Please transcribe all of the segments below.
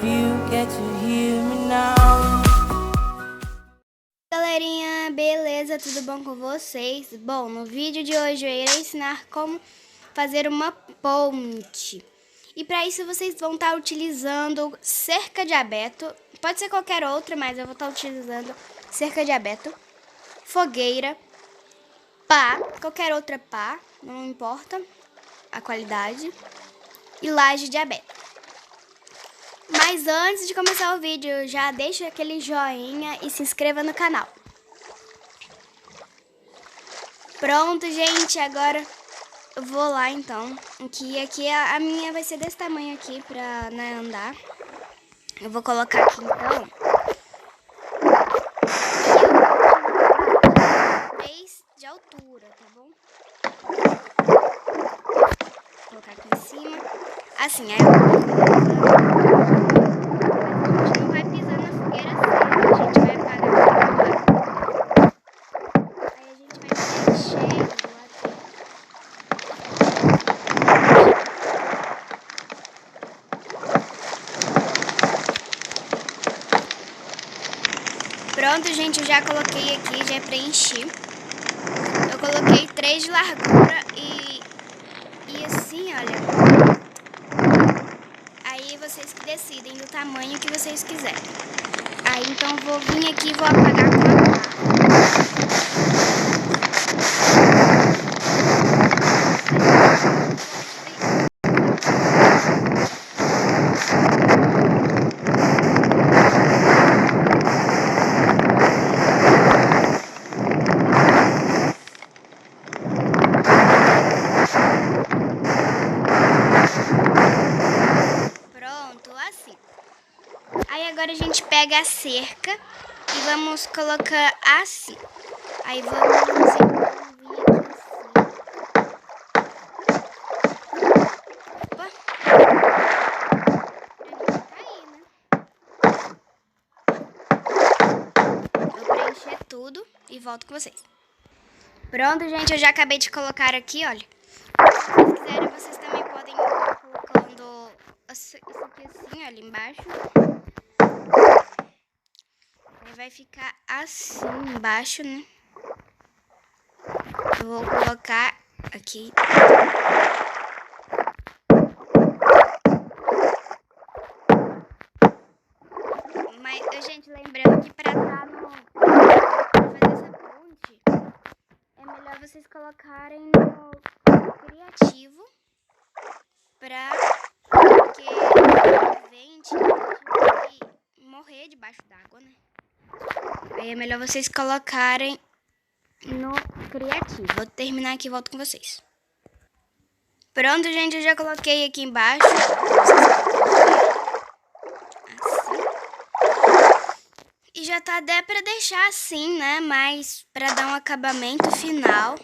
you get to hear me now. Galerinha, beleza? Tudo bom com vocês? Bom, no vídeo de hoje eu irei ensinar como fazer uma ponte. E para isso vocês vão estar utilizando cerca de abeto, pode ser qualquer outra, mas eu vou estar utilizando cerca de abeto, fogueira, pá, qualquer outra pá, não importa a qualidade, e laje de abeto. Mas antes de começar o vídeo, já deixa aquele joinha e se inscreva no canal. Pronto, gente, agora eu vou lá então. Aqui a minha vai ser desse tamanho aqui pra, né, andar. Eu vou colocar aqui então. 3 de altura, tá bom? Vou colocar aqui em cima. Assim, aí eu vou a gente não vai pisar na fogueira assim, a gente vai apagar tudo. Aí a gente vai mexer do lado. Pronto, gente, eu já coloquei aqui, já preenchi. Eu coloquei 3 de largura e assim, olha. Aí vocês que decidem do tamanho que vocês quiserem. Aí então eu vou vir aqui e vou apagar com a pá. Assim. Aí agora a gente pega a cerca e vamos colocar assim. Aí vamos vir aqui assim. Opa! Pra não cair, né? Vou preencher tudo e volto com vocês. Pronto, gente, eu já acabei de colocar aqui, olha. Se vocês quiserem, vocês também podem estar colocando isso aqui assim, olha, embaixo. Aí vai ficar assim embaixo, né? Eu vou colocar aqui. Mas, gente, lembrando que pra fazer essa ponte, é melhor vocês colocarem no criativo porque vente vai morrer debaixo d'água, né? Aí é melhor vocês colocarem no criativo. Vou terminar aqui e volto com vocês. Pronto, gente, eu já coloquei aqui embaixo. Assim. E já tá até pra deixar assim, né? Mas pra dar um acabamento final,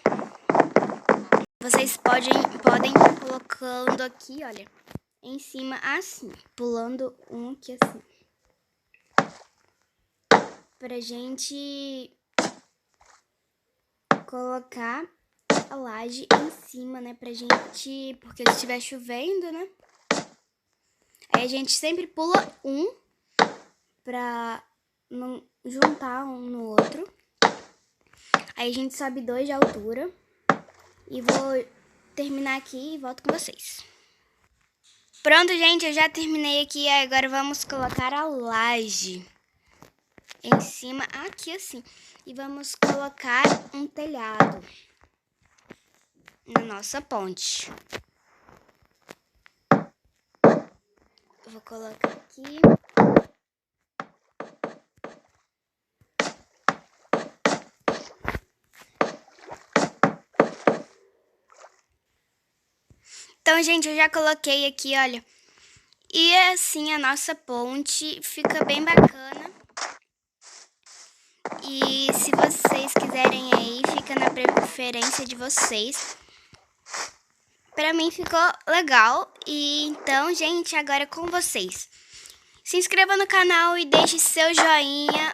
vocês podem estar colocando aqui, olha, em cima assim, pulando um aqui assim. Pra gente colocar a laje em cima, né? Pra gente, porque se estiver chovendo, né? Aí a gente sempre pula um pra não juntar um no outro. Aí a gente sobe 2 de altura. E vou terminar aqui e volto com vocês. Pronto, gente, eu já terminei aqui. Agora vamos colocar a laje em cima, aqui assim. E vamos colocar um telhado na nossa ponte. Eu vou colocar aqui. Então, gente, eu já coloquei aqui, olha. E assim a nossa ponte fica bem bacana. E se vocês quiserem aí, fica na preferência de vocês. Pra mim ficou legal. E então, gente, agora é com vocês. Se inscreva no canal e deixe seu joinha.